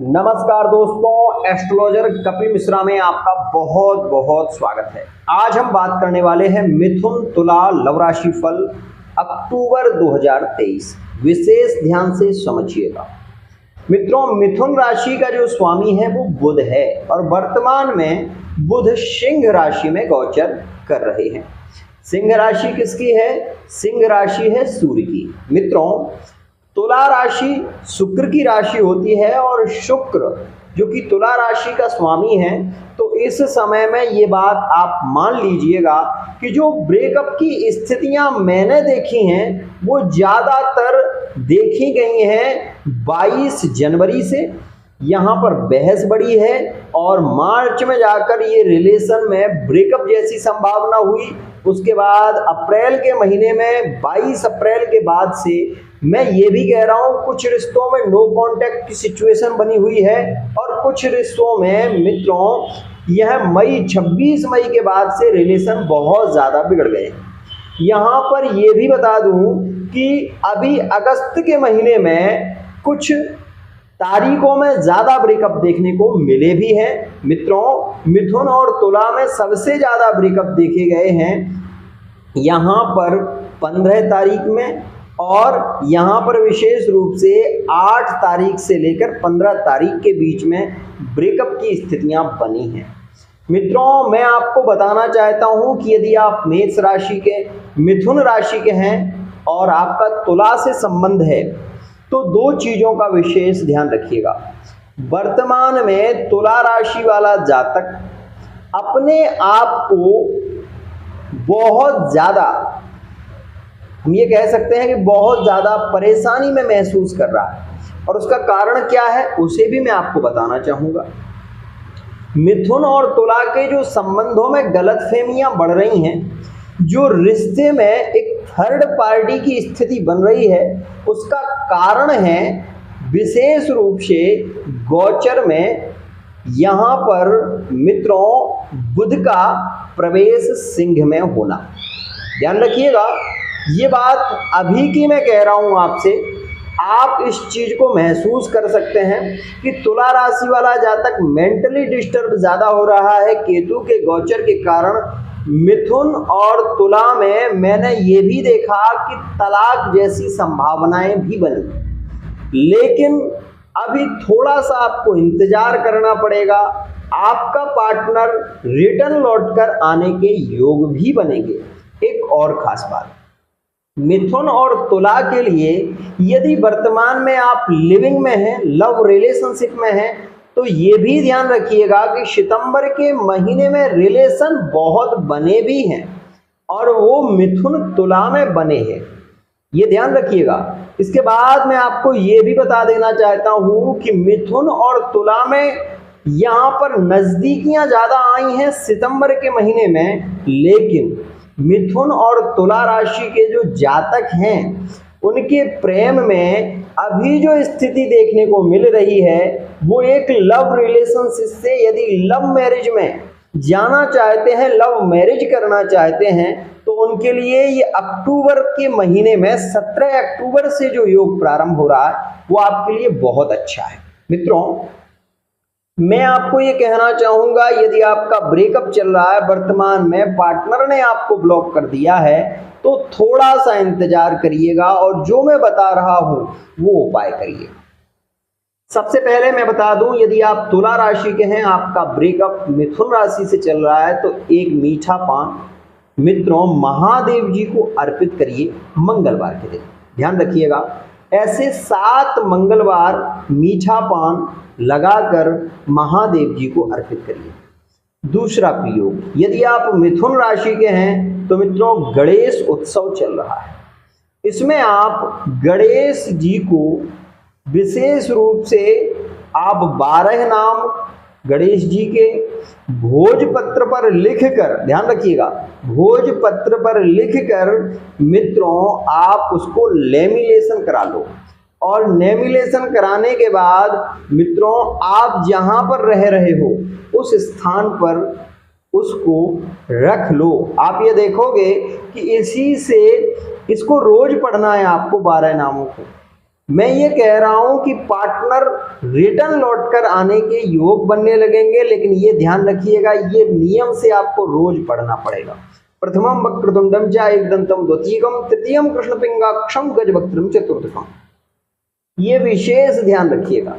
नमस्कार दोस्तों, एस्ट्रोलॉजर कपिल मिश्रा में आपका बहुत बहुत स्वागत है। आज हम बात करने वाले हैं मिथुन तुला लव राशि फल अक्टूबर 2023। विशेष ध्यान से समझिएगा मित्रों। मिथुन राशि का जो स्वामी है वो बुध है और वर्तमान में बुध सिंह राशि में गोचर कर रहे हैं। सिंह राशि किसकी है? सिंह राशि है सूर्य की। मित्रों, तुला राशि शुक्र की राशि होती है और शुक्र जो कि तुला राशि का स्वामी है, तो इस समय में ये बात आप मान लीजिएगा कि जो ब्रेकअप की स्थितियां मैंने देखी हैं वो ज़्यादातर देखी गई हैं 22 जनवरी से। यहाँ पर बहस बढ़ी है और मार्च में जाकर ये रिलेशन में ब्रेकअप जैसी संभावना हुई। उसके बाद अप्रैल के महीने में 22 अप्रैल के बाद से मैं ये भी कह रहा हूँ कुछ रिश्तों में नो कांटेक्ट की सिचुएशन बनी हुई है और कुछ रिश्तों में मित्रों यह 26 मई के बाद से रिलेशन बहुत ज़्यादा बिगड़ गए। यहाँ पर ये भी बता दूँ कि अभी अगस्त के महीने में कुछ तारीखों में ज़्यादा ब्रेकअप देखने को मिले भी हैं। मित्रों, मिथुन और तुला में सबसे ज़्यादा ब्रेकअप देखे गए हैं यहाँ पर 15 तारीख में, और यहाँ पर विशेष रूप से 8 तारीख से लेकर 15 तारीख के बीच में ब्रेकअप की स्थितियाँ बनी हैं। मित्रों, मैं आपको बताना चाहता हूँ कि यदि आप मेष राशि के, मिथुन राशि के हैं और आपका तुला से संबंध है तो दो चीज़ों का विशेष ध्यान रखिएगा। वर्तमान में तुला राशि वाला जातक अपने आप को बहुत ज़्यादा, हम ये कह सकते हैं कि बहुत ज़्यादा परेशानी में महसूस कर रहा है और उसका कारण क्या है उसे भी मैं आपको बताना चाहूँगा। मिथुन और तुला के जो संबंधों में गलतफहमियां बढ़ रही हैं, जो रिश्ते में एक थर्ड पार्टी की स्थिति बन रही है, उसका कारण है विशेष रूप से गोचर में यहाँ पर मित्रों बुध का प्रवेश सिंह में होना। ध्यान रखिएगा, ये बात अभी की मैं कह रहा हूँ आपसे। आप इस चीज़ को महसूस कर सकते हैं कि तुला राशि वाला जातक मेंटली डिस्टर्ब ज़्यादा हो रहा है केतु के गोचर के कारण। मिथुन और तुला में मैंने ये भी देखा कि तलाक जैसी संभावनाएं भी बनी, लेकिन अभी थोड़ा सा आपको इंतजार करना पड़ेगा। आपका पार्टनर रिटर्न लौटकर आने के योग भी बनेंगे। एक और खास बात, मिथुन और तुला के लिए यदि वर्तमान में आप लिविंग में हैं, लव रिलेशनशिप में हैं, तो ये भी ध्यान रखिएगा कि सितंबर के महीने में रिलेशन बहुत बने भी हैं और वो मिथुन तुला में बने हैं, ये ध्यान रखिएगा। इसके बाद मैं आपको ये भी बता देना चाहता हूँ कि मिथुन और तुला में यहाँ पर नज़दीकियाँ ज़्यादा आई हैं सितंबर के महीने में, लेकिन मिथुन और तुला राशि के जो जातक हैं उनके प्रेम में अभी जो स्थिति देखने को मिल रही है वो एक लव रिलेशनशिप से, यदि लव मैरिज में जाना चाहते हैं, लव मैरिज करना चाहते हैं, तो उनके लिए ये अक्टूबर के महीने में 17 अक्टूबर से जो योग प्रारंभ हो रहा है वो आपके लिए बहुत अच्छा है। मित्रों, मैं आपको ये कहना चाहूँगा, यदि आपका ब्रेकअप चल रहा है, वर्तमान में पार्टनर ने आपको ब्लॉक कर दिया है, तो थोड़ा सा इंतजार करिएगा और जो मैं बता रहा हूँ वो उपाय करिए। सबसे पहले मैं बता दूं, यदि आप तुला राशि के हैं, आपका ब्रेकअप मिथुन राशि से चल रहा है, तो एक मीठा पान मित्रों महादेव जी को अर्पित करिए मंगलवार के दिन। ध्यान रखिएगा, ऐसे 7 मंगलवार मीठा पान लगाकर महादेव जी को अर्पित करिए। दूसरा प्रयोग, यदि आप मिथुन राशि के हैं तो मित्रों गणेश उत्सव चल रहा है, इसमें आप गणेश जी को विशेष रूप से आप 12 नाम गणेश जी के भोजपत्र पर लिखकर, ध्यान रखिएगा, भोजपत्र पर लिखकर मित्रों आप उसको लेमिनेशन करा लो और लेमिनेशन कराने के बाद मित्रों आप जहां पर रह रहे हो उस स्थान पर उसको रख लो। आप ये देखोगे कि इसी से इसको रोज पढ़ना है आपको 12 नामों को। मैं ये कह रहा हूं कि पार्टनर रिटर्न लौट कर आने के योग बनने लगेंगे, लेकिन ये ध्यान रखिएगा, ये नियम से आपको रोज पढ़ना पड़ेगा। प्रथमम वक्रतुंडम च एकदंतम द्वितीयम तृतीयम कृष्णपिंगाक्षम गजवक्त्रम चतुर्थकम। ये विशेष ध्यान रखिएगा।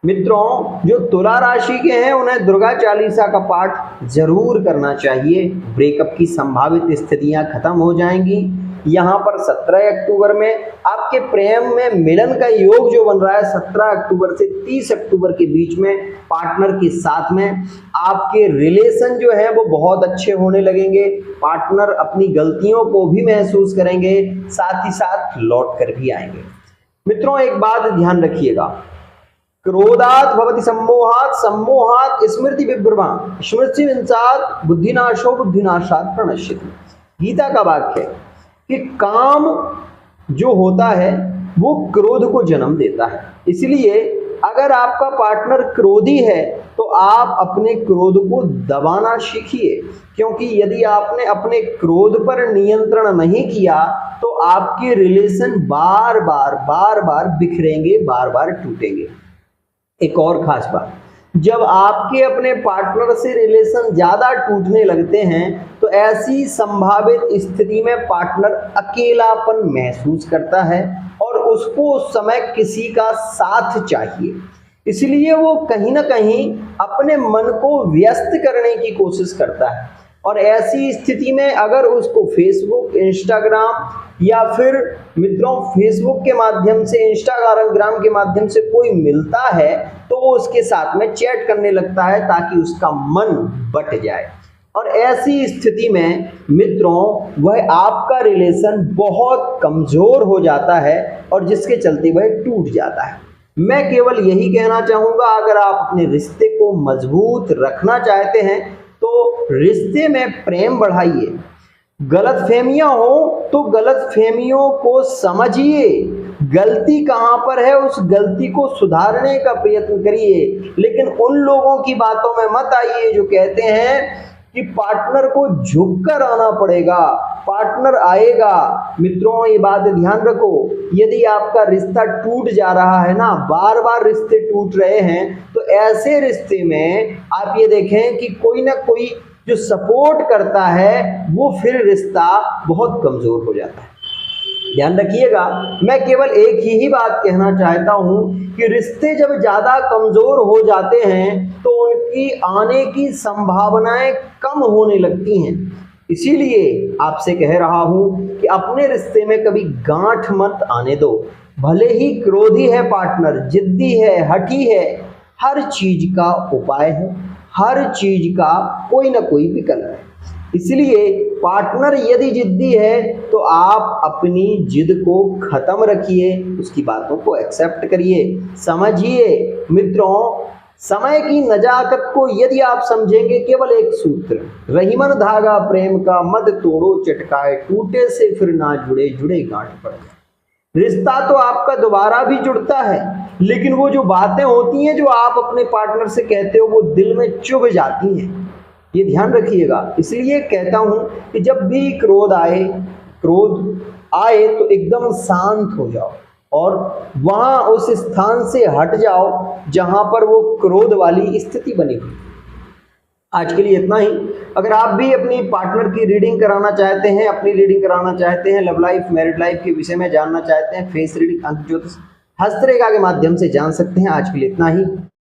मित्रों, जो तुला राशि के हैं उन्हें दुर्गा चालीसा का पाठ जरूर करना चाहिए। ब्रेकअप की संभावित स्थितियां खत्म हो जाएंगी। यहाँ पर 17 अक्टूबर में आपके प्रेम में मिलन का योग जो बन रहा है, 17 अक्टूबर से 30 अक्टूबर के बीच में पार्टनर के साथ में आपके रिलेशन जो है वो बहुत अच्छे होने लगेंगे। पार्टनर अपनी गलतियों को भी महसूस करेंगे, साथ ही साथ लौट कर भी आएंगे। मित्रों, एक बात ध्यान रखिएगा, क्रोधात भवति सम्मोहात, सम्मोहात स्मृति विभ्रमा, स्मृति विंसात बुद्धिनाशो, बुद्धिनाशात प्रणश्यति। गीता का वाक्य है कि काम जो होता है वो क्रोध को जन्म देता है। इसलिए अगर आपका पार्टनर क्रोधी है तो आप अपने क्रोध को दबाना सीखिए, क्योंकि यदि आपने अपने क्रोध पर नियंत्रण नहीं किया तो आपके रिलेशन बार बार बिखरेंगे, बार बार टूटेंगे। एक और खास बात, जब आपके अपने पार्टनर से रिलेशन ज्यादा टूटने लगते हैं तो ऐसी संभावित स्थिति में पार्टनर अकेलापन महसूस करता है और उसको उस समय किसी का साथ चाहिए। इसलिए वो कहीं ना कहीं अपने मन को व्यस्त करने की कोशिश करता है, और ऐसी स्थिति में अगर उसको फेसबुक, इंस्टाग्राम या फिर मित्रों फेसबुक के माध्यम से, इंस्टाग्राम के माध्यम से कोई मिलता है तो वो उसके साथ में चैट करने लगता है ताकि उसका मन बट जाए। और ऐसी स्थिति में मित्रों वह आपका रिलेशन बहुत कमजोर हो जाता है और जिसके चलते वह टूट जाता है। मैं केवल यही कहना चाहूंगा, अगर आप अपने रिश्ते को मजबूत रखना चाहते हैं तो रिश्ते में प्रेम बढ़ाइए। गलतफहमियां हो तो गलतफहमियों को समझिए, गलती कहां पर है उस गलती को सुधारने का प्रयत्न करिए, लेकिन उन लोगों की बातों में मत आइए जो कहते हैं कि पार्टनर को झुककर आना पड़ेगा, पार्टनर आएगा। मित्रों, ये बात ध्यान रखो, यदि आपका रिश्ता टूट जा रहा है ना, बार बार रिश्ते टूट रहे हैं, तो ऐसे रिश्ते में आप ये देखें कि कोई ना कोई जो सपोर्ट करता है वो फिर रिश्ता बहुत कमजोर हो जाता है। ध्यान रखिएगा, मैं केवल एक ही बात कहना चाहता हूं कि रिश्ते जब ज्यादा कमजोर हो जाते हैं तो उनकी आने की संभावनाएं कम होने लगती हैं। इसीलिए आपसे कह रहा हूं कि अपने रिश्ते में कभी गांठ मत आने दो। भले ही क्रोधी है पार्टनर, जिद्दी है, हठी है, हर चीज का उपाय है, हर चीज का कोई ना कोई विकल्प है। इसलिए पार्टनर यदि जिद्दी है तो आप अपनी जिद को खत्म रखिए, उसकी बातों को एक्सेप्ट करिए, समझिए। मित्रों, समय की नजाकत को यदि आप समझेंगे, केवल एक सूत्र, रहीमन धागा प्रेम का मत तोड़ो चटकाए, टूटे से फिर ना जुड़े, जुड़े गांठ पड़ जाए। रिश्ता तो आपका दोबारा भी जुड़ता है, लेकिन वो जो बातें होती हैं जो आप अपने पार्टनर से कहते हो वो दिल में चुभ जाती हैं, ये ध्यान रखिएगा। इसलिए कहता हूं कि जब भी क्रोध आए तो एकदम शांत हो जाओ और वहां उस स्थान से हट जाओ जहां पर वो क्रोध वाली स्थिति बनी हुई। आज के लिए इतना ही। अगर आप भी अपनी पार्टनर की रीडिंग कराना चाहते हैं, अपनी रीडिंग कराना चाहते हैं, लव लाइफ, मैरिड लाइफ के विषय में जानना चाहते हैं, फेस रीडिंग, अंक ज्योतिष, हस्तरेखा के माध्यम से जान सकते हैं। आज के लिए इतना ही।